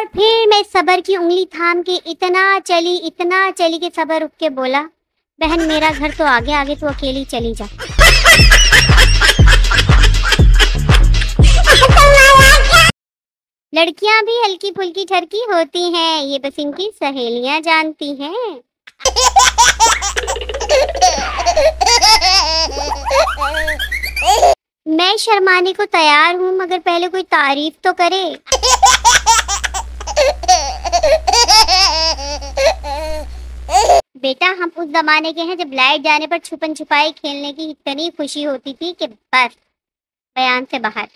और फिर मैं सबर की उंगली थाम के इतना चली कि सबर रुक के बोला, बहन मेरा घर तो आगे आगे, तू अकेली चली जा। लड़कियां भी हल्की फुल्की ठरकी होती हैं, ये बस इनकी सहेलियां जानती हैं। मैं शर्माने को तैयार हूँ, मगर पहले कोई तारीफ तो करे। बेटा हम उस जमाने के हैं जब लाइट जाने पर छुपन छुपाई खेलने की इतनी खुशी होती थी कि बस बयान से बाहर।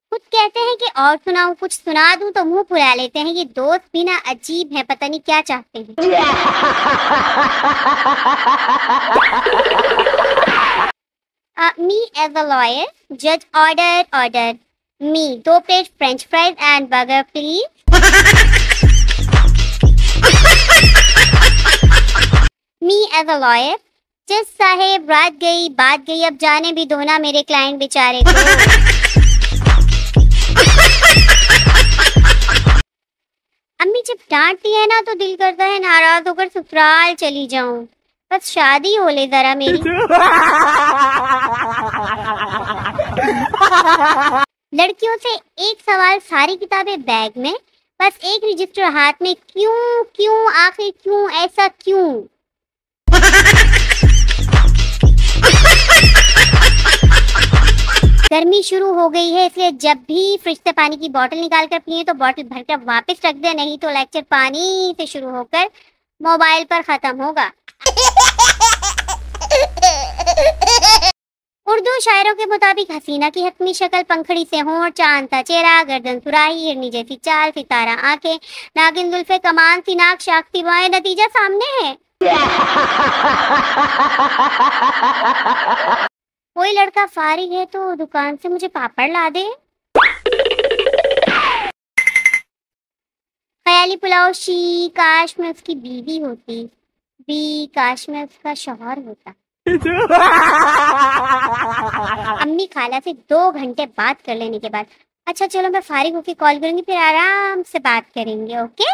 खुद कहते हैं कि और सुनाऊं, कुछ सुना दूं तो मुंह फुला लेते हैं। ये दोस्त भी ना अजीब है, पता नहीं क्या चाहते हैं। Me as a lawyer, judge order. Me 2 plate French fries and burger please. Me as a lawyer, जज साहेब बात गई, अब जाने भी दो ना मेरे क्लाइंट बेचारे को। अम्मी जब डांटती है ना तो दिल करता है नाराज होकर ससुराल चली जाऊं, बस शादी हो ले जरा मेरी। लड़कियों से एक सवाल, सारी किताबें बैग में, बस एक रजिस्टर हाथ में, क्यों आखिर क्यों, ऐसा क्यों? गर्मी शुरू हो गई है, इसलिए जब भी फ्रिज से पानी की बोतल निकाल कर पिए तो बोतल भरकर वापस रख दे, नहीं तो लेक्चर पानी से शुरू होकर मोबाइल पर खत्म होगा। उर्दू शायरों के मुताबिक हसीना की हतमी शक्ल, पंखड़ी से होंठ, चांद सा चेहरा, गर्दन सुराही, हिरनी जैसी चाल, सितारा आंखें, नागिन जुल्फे, कमान सी नाक, शाख्ती बाएं, नतीजा सामने है। कोई लड़का फारिग है तो दुकान से मुझे पापड़ ला दे। ख्याली पुलाव शी, काश मैं उसकी बीवी होती, काश मैं उसका शौहर होता। अम्मी खाला से 2 घंटे बात कर लेने के बाद, अच्छा चलो मैं फारिग होके कॉल करूंगी, फिर आराम से बात करेंगे, ओके?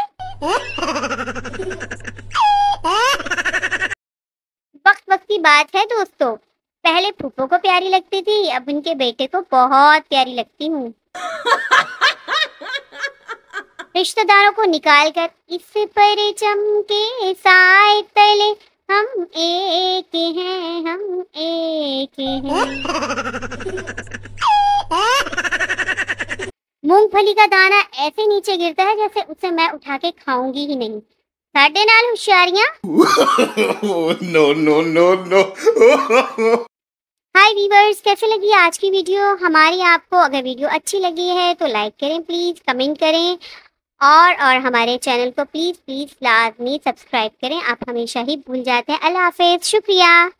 वक्त की बात है दोस्तों, पहले फूफो को प्यारी लगती थी, अब उनके बेटे को बहुत प्यारी लगती हूँ। रिश्तेदारों को निकालकर इस पर चमके साए तले, हम एक हैं। मूंगफली का दाना ऐसे नीचे गिरता है जैसे उसे मैं उठा के खाऊंगी ही नहीं। साढ़े नाल होशियारियां। नो। हाय वीवर्स, कैसे लगी आज की वीडियो हमारी आपको? अगर वीडियो अच्छी लगी है तो लाइक करें प्लीज़, कमेंट करें और हमारे चैनल को प्लीज़ लाजमी सब्सक्राइब करें। आप हमेशा ही भूल जाते हैं। अल्लाह हाफ़िज़, शुक्रिया।